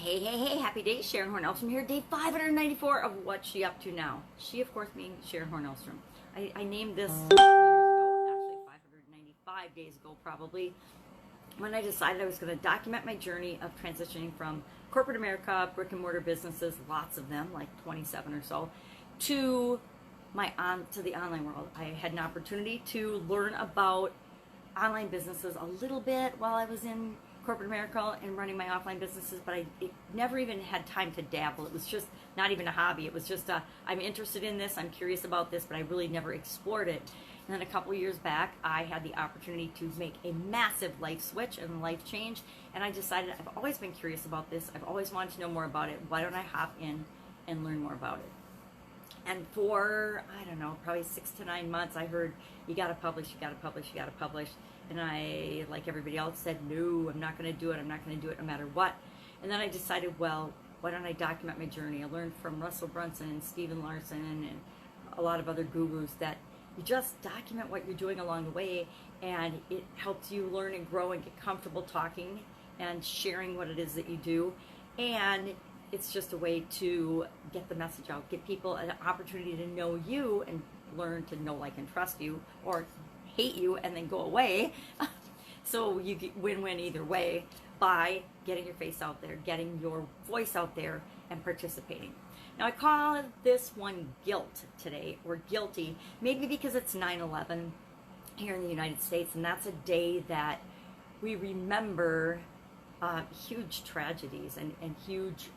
Hey, happy days. Sharon Horne-Ellstrom here, day 594 of What's She Up To Now. She, of course, means Sharon Horne-Ellstrom. I named this years ago, actually 595 days ago probably, when I decided I was going to document my journey of transitioning from corporate America, brick and mortar businesses, lots of them, like 27 or so, to the online world. I had an opportunity to learn about online businesses a little bit while I was in corporate America and running my offline businesses, but I never even had time to dabble. It was just not even a hobby. It was just I'm interested in this, I'm curious about this, but I really never explored it. And then a couple of years back, I had the opportunity to make a massive life switch and life change, and I decided I've always been curious about this. I've always wanted to know more about it. Why don't I hop in and learn more about it? And for, I don't know, probably 6 to 9 months, I heard, you gotta publish, you gotta publish, you gotta publish. And I, like everybody else, said, no, I'm not gonna do it, I'm not gonna do it no matter what. And then I decided, well, why don't I document my journey? I learned from Russell Brunson and Stephen Larson and a lot of other gurus that you just document what you're doing along the way, and it helps you learn and grow and get comfortable talking and sharing what it is that you do. And it's just a way to get the message out, get people an opportunity to know you and learn to know, like, and trust you, or hate you and then go away. So you get win-win either way by getting your face out there, getting your voice out there, and participating. Now, I call this one guilt today, or guilty, maybe because it's 9/11 here in the United States, and that's a day that we remember huge tragedies and huge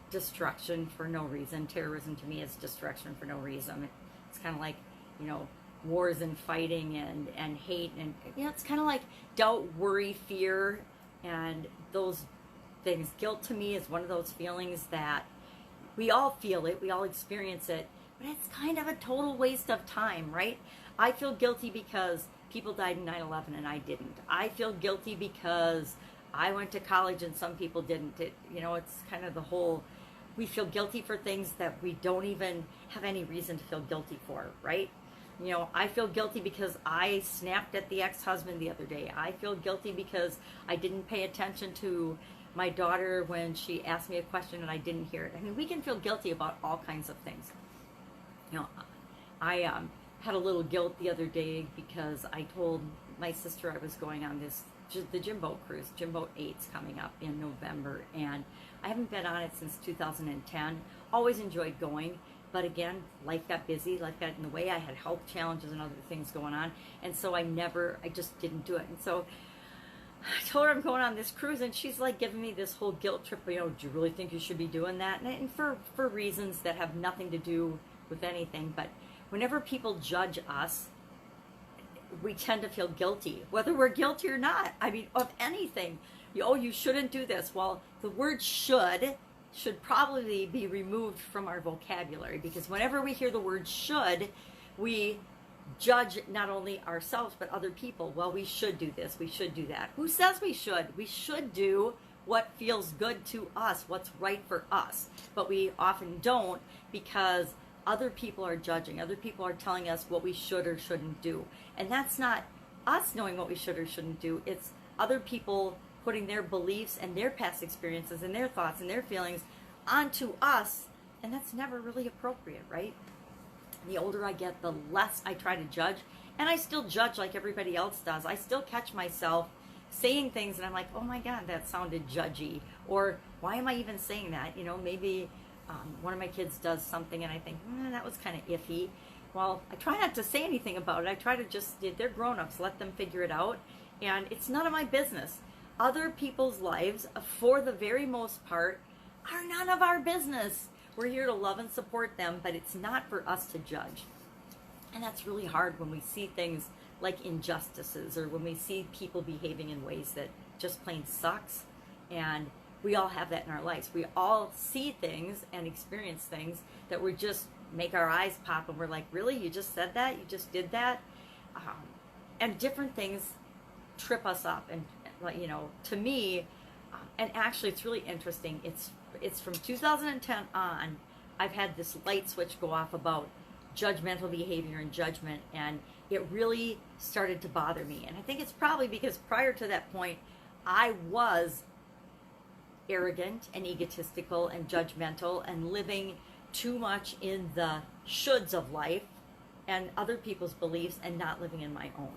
destruction for no reason. Terrorism to me is destruction for no reason. It's kind of like, you know, wars and fighting and hate, and you know, it's kind of like doubt, worry, fear, and those things. Guilt to me is one of those feelings that we all feel it, we all experience it, but it's kind of a total waste of time, right? I feel guilty because people died in 9/11 and I didn't. I feel guilty because I went to college and some people didn't. You know, it's kind of the whole, we feel guilty for things that we don't even have any reason to feel guilty for, right? You know, I feel guilty because I snapped at the ex-husband the other day. I feel guilty because I didn't pay attention to my daughter when she asked me a question and I didn't hear it. I mean, we can feel guilty about all kinds of things. You know, I had a little guilt the other day because I told my sister I was going on the Jimbo cruise. Jimbo 8's coming up in November, and I haven't been on it since 2010. Always enjoyed going, but again, life got busy, life got in the way. I had health challenges and other things going on, and so I just didn't do it. And so I told her I'm going on this cruise, and she's like giving me this whole guilt trip. You know, do you really think you should be doing that? And for reasons that have nothing to do with anything. But whenever people judge us, we tend to feel guilty, whether we're guilty or not. I mean, of anything. You shouldn't do this. Well, the word should probably be removed from our vocabulary, because whenever we hear the word should, we judge not only ourselves but other people. Well, we should do this, we should do that. Who says we should? We should do what feels good to us, what's right for us. But we often don't, because other people are judging, other people are telling us what we should or shouldn't do. And that's not us knowing what we should or shouldn't do. It's other people putting their beliefs and their past experiences and their thoughts and their feelings onto us, and that's never really appropriate, right? The older I get, the less I try to judge, and I still judge like everybody else does. I still catch myself saying things and I'm like, oh my God, that sounded judgy, or why am I even saying that? You know, maybe one of my kids does something and I think, that was kind of iffy. Well, I try not to say anything about it. I try to just, they're grown-ups, let them figure it out, and it's none of my business. Other people's lives, for the very most part, are none of our business. We're here to love and support them, but it's not for us to judge. And that's really hard when we see things like injustices, or when we see people behaving in ways that just plain sucks. And we all have that in our lives. We all see things and experience things that we just make our eyes pop, and we're like, really? You just said that? You just did that? And different things trip us up. And, you know, to me, and actually it's really interesting, it's from 2010 on, I've had this light switch go off about judgmental behavior and judgment, and it really started to bother me. And I think it's probably because prior to that point, I was arrogant and egotistical and judgmental and living too much in the shoulds of life and other people's beliefs and not living in my own.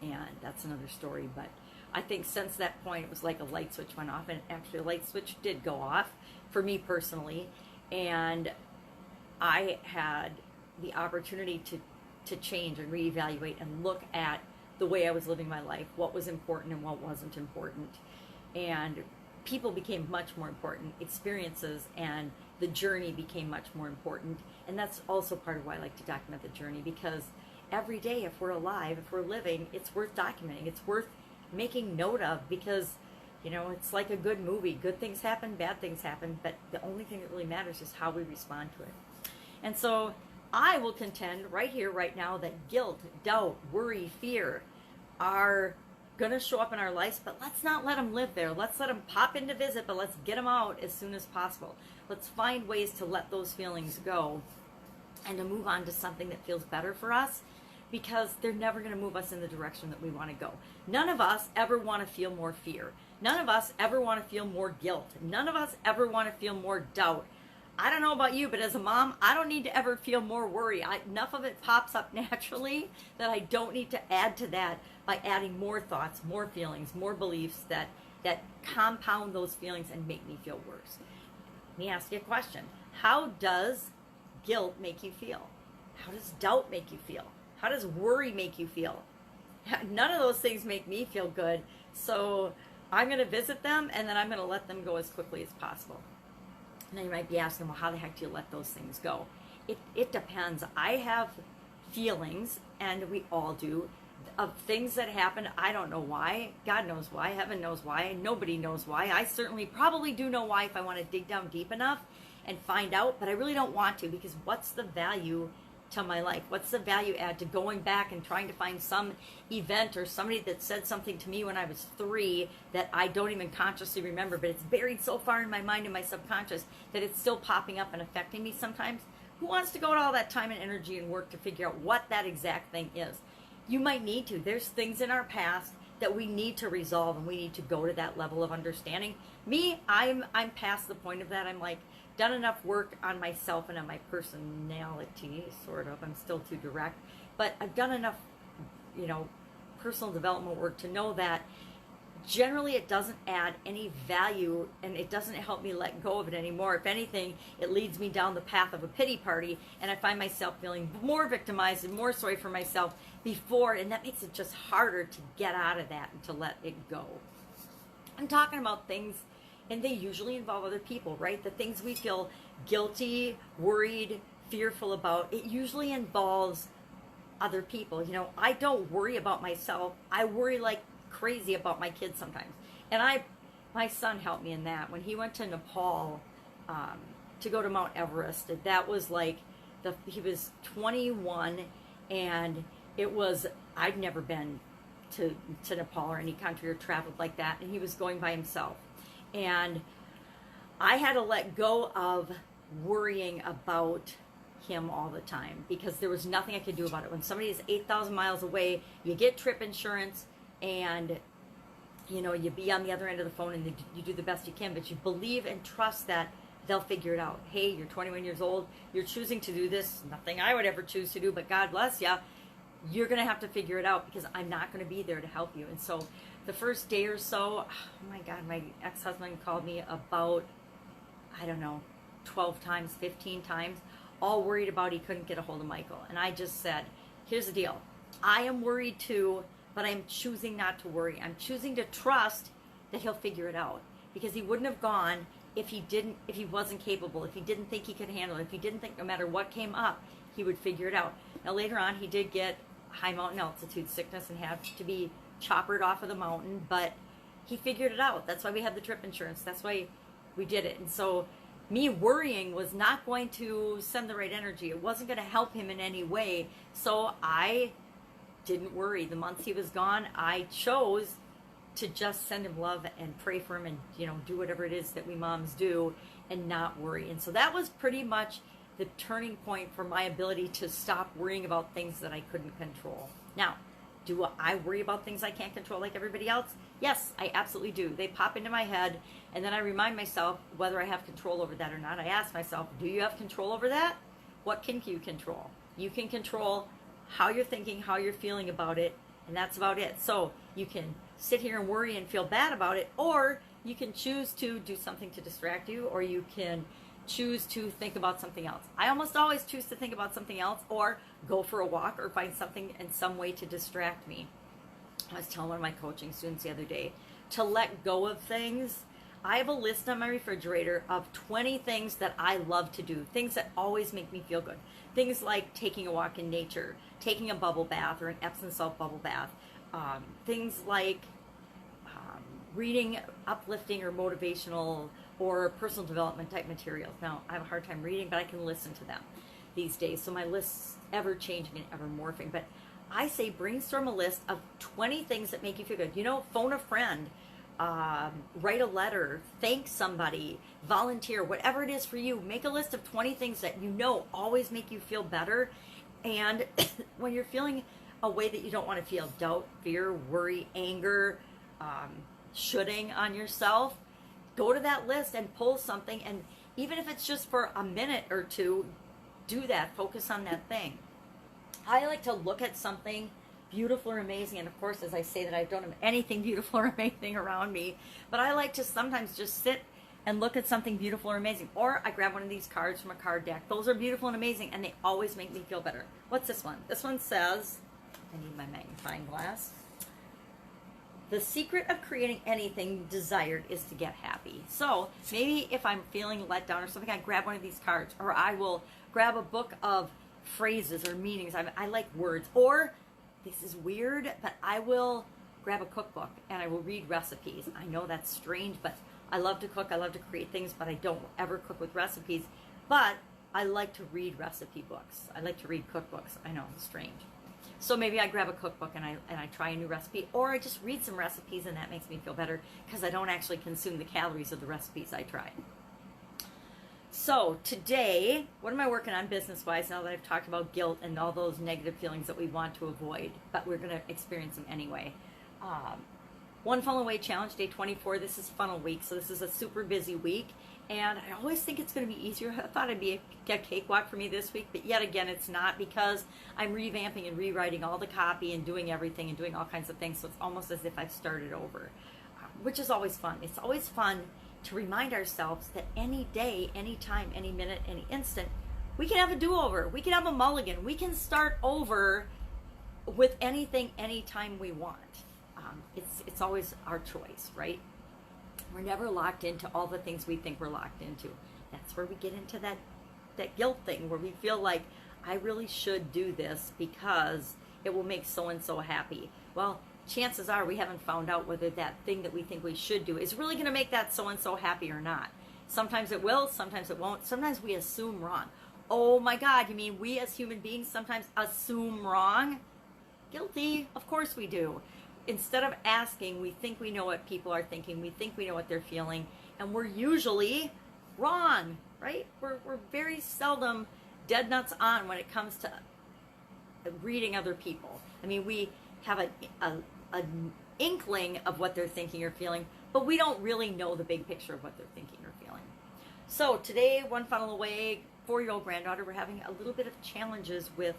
And that's another story, but I think since that point it was like a light switch went off, and actually a light switch did go off for me personally, and I had the opportunity to change and reevaluate and look at the way I was living my life, what was important and what wasn't important. And people became much more important, experiences and the journey became much more important. And that's also part of why I like to document the journey, because every day, if we're alive, if we're living, it's worth documenting. It's worth making note of, because, you know, it's like a good movie. Good things happen, bad things happen, but the only thing that really matters is how we respond to it. And so I will contend right here, right now, that guilt, doubt, worry, fear are going to show up in our lives, but let's not let them live there. Let's let them pop in to visit, but let's get them out as soon as possible. Let's find ways to let those feelings go and to move on to something that feels better for us, because they're never going to move us in the direction that we want to go. None of us ever want to feel more fear. None of us ever want to feel more guilt. None of us ever want to feel more doubt. I don't know about you, but as a mom, I don't need to ever feel more worry. Enough of it pops up naturally that I don't need to add to that by adding more thoughts, more feelings, more beliefs that compound those feelings and make me feel worse. Let me ask you a question. How does guilt make you feel? How does doubt make you feel? How does worry make you feel? None of those things make me feel good. So I'm going to visit them, and then I'm going to let them go as quickly as possible. And then you might be asking, well, how the heck do you let those things go? It depends. I have feelings, and we all do, of things that happen. I don't know why. God knows why. Heaven knows why. Nobody knows why. I certainly probably do know why if I want to dig down deep enough and find out, but I really don't want to, because what's the value to my life? What's the value add to going back and trying to find some event or somebody that said something to me when I was 3 that I don't even consciously remember, but it's buried so far in my mind and my subconscious that it's still popping up and affecting me sometimes? Who wants to go to all that time and energy and work to figure out what that exact thing is? You might need to. There's things in our past that we need to resolve, and we need to go to that level of understanding. Me, I'm past the point of that. I'm like, done enough work on myself and on my personality, sort of. I'm still too direct, but I've done enough, you know, personal development work to know that generally it doesn't add any value, and it doesn't help me let go of it anymore. If anything, it leads me down the path of a pity party, and I find myself feeling more victimized and more sorry for myself before, and that makes it just harder to get out of that and to let it go. I'm talking about things, and they usually involve other people, right? The things we feel guilty, worried, fearful about, it usually involves other people. You know, I don't worry about myself. I worry like crazy about my kids sometimes. And my son helped me in that. When he went to Nepal to go to Mount Everest, that was like, he was 21, and it was, I'd never been to Nepal or any country or traveled like that, and he was going by himself. And I had to let go of worrying about him all the time, because there was nothing I could do about it. When somebody is 8,000 miles away, you get trip insurance, and you know, you be on the other end of the phone, and you do the best you can, but you believe and trust that they'll figure it out. Hey, you're 21 years old, you're choosing to do this, nothing I would ever choose to do, but God bless you. You're going to have to figure it out, because I'm not going to be there to help you. And so the first day or so, oh my God, my ex-husband called me about, I don't know, 12 times, 15 times, all worried about he couldn't get a hold of Michael. And I just said, here's the deal. I am worried too, but I'm choosing not to worry. I'm choosing to trust that he'll figure it out, because he wouldn't have gone if he wasn't capable, if he didn't think he could handle it, if he didn't think no matter what came up, he would figure it out. Now later on, he did get high mountain altitude sickness and have to be choppered off of the mountain, but he figured it out. That's why we had the trip insurance. That's why we did it. And so me worrying was not going to send the right energy. It wasn't going to help him in any way. So I didn't worry. The months he was gone, I chose to just send him love and pray for him, and, you know, do whatever it is that we moms do and not worry. And so that was pretty much the turning point for my ability to stop worrying about things that I couldn't control. Now, Do I worry about things I can't control like everybody else? Yes, I absolutely do. They pop into my head, and then I remind myself whether I have control over that or not. I ask myself, do you have control over that? What can you control? You can control how you're thinking, how you're feeling about it, and that's about it. So you can sit here and worry and feel bad about it, or you can choose to do something to distract you, or you can choose to think about something else. I almost always choose to think about something else, or go for a walk, or find something in some way to distract me. I was telling one of my coaching students the other day to let go of things. I have a list on my refrigerator of 20 things that I love to do, things that always make me feel good. Things like taking a walk in nature, taking a bubble bath or an Epsom salt bubble bath. Things like reading uplifting or motivational or personal development type materials. Now, I have a hard time reading, but I can listen to them these days. So my list's ever changing and ever morphing. But I say brainstorm a list of 20 things that make you feel good. You know, phone a friend, write a letter, thank somebody, volunteer, whatever it is for you. Make a list of 20 things that you know always make you feel better. And when you're feeling a way that you don't want to feel, doubt, fear, worry, anger, shoulding on yourself, go to that list and pull something. And even if it's just for a minute or two, do that. Focus on that thing. I like to look at something beautiful or amazing. And of course, as I say that, I don't have anything beautiful or amazing around me. But I like to sometimes just sit and look at something beautiful or amazing. Or I grab one of these cards from a card deck. Those are beautiful and amazing, and they always make me feel better. What's this one? This one says, I need my magnifying glass. The secret of creating anything desired is to get happy. So maybe if I'm feeling let down or something, I grab one of these cards, or I will grab a book of phrases or meanings. I like words. Or, this is weird, but I will grab a cookbook and I will read recipes. I know that's strange, but I love to cook. I love to create things, but I don't ever cook with recipes. But I like to read recipe books. I like to read cookbooks. I know, it's strange. So maybe I grab a cookbook and I try a new recipe, or I just read some recipes, and that makes me feel better because I don't actually consume the calories of the recipes I try. So today, what am I working on business-wise now that I've talked about guilt and all those negative feelings that we want to avoid, but we're going to experience them anyway? One Funnel Away Challenge, day 24. This is funnel week, so this is a super busy week. And I always think it's going to be easier. I thought it'd be a cakewalk for me this week, but yet again, it's not, because I'm revamping and rewriting all the copy and doing everything and doing all kinds of things. So it's almost as if I've started over, which is always fun. It's always fun to remind ourselves that any day, any time, any minute, any instant, we can have a do-over. We can have a mulligan. We can start over with anything, anytime we want. It's always our choice, right? We're never locked into all the things we think we're locked into. That's where we get into that guilt thing, where we feel like, I really should do this because it will make so-and-so happy. Well, chances are we haven't found out whether that thing that we think we should do is really going to make that so-and-so happy or not. Sometimes it will, sometimes it won't. Sometimes we assume wrong. Oh my God, you mean we as human beings sometimes assume wrong? Guilty, of course we do. Instead of asking, we think we know what people are thinking, we think we know what they're feeling, and we're usually wrong, right? We're very seldom dead nuts on when it comes to reading other people. I mean, we have an inkling of what they're thinking or feeling, but we don't really know the big picture of what they're thinking or feeling. So today, One Funnel Away, 4-year-old granddaughter, we're having a little bit of challenges with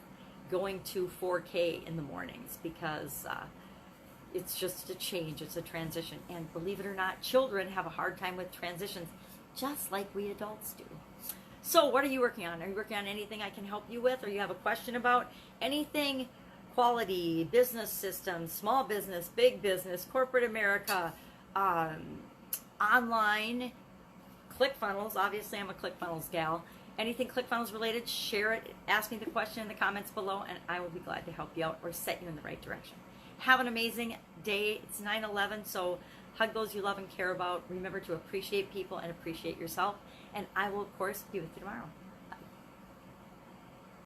going to 4K in the mornings, because it's just a change, it's a transition. And believe it or not, children have a hard time with transitions, just like we adults do. So what are you working on? Are you working on anything I can help you with, or you have a question about anything? Quality, business systems, small business, big business, corporate America, online, ClickFunnels. Obviously, I'm a ClickFunnels gal. Anything ClickFunnels related, share it. Ask me the question in the comments below, and I will be glad to help you out or set you in the right direction. Have an amazing day. It's 9/11, so hug those you love and care about. Remember to appreciate people and appreciate yourself. And I will, of course, be with you tomorrow.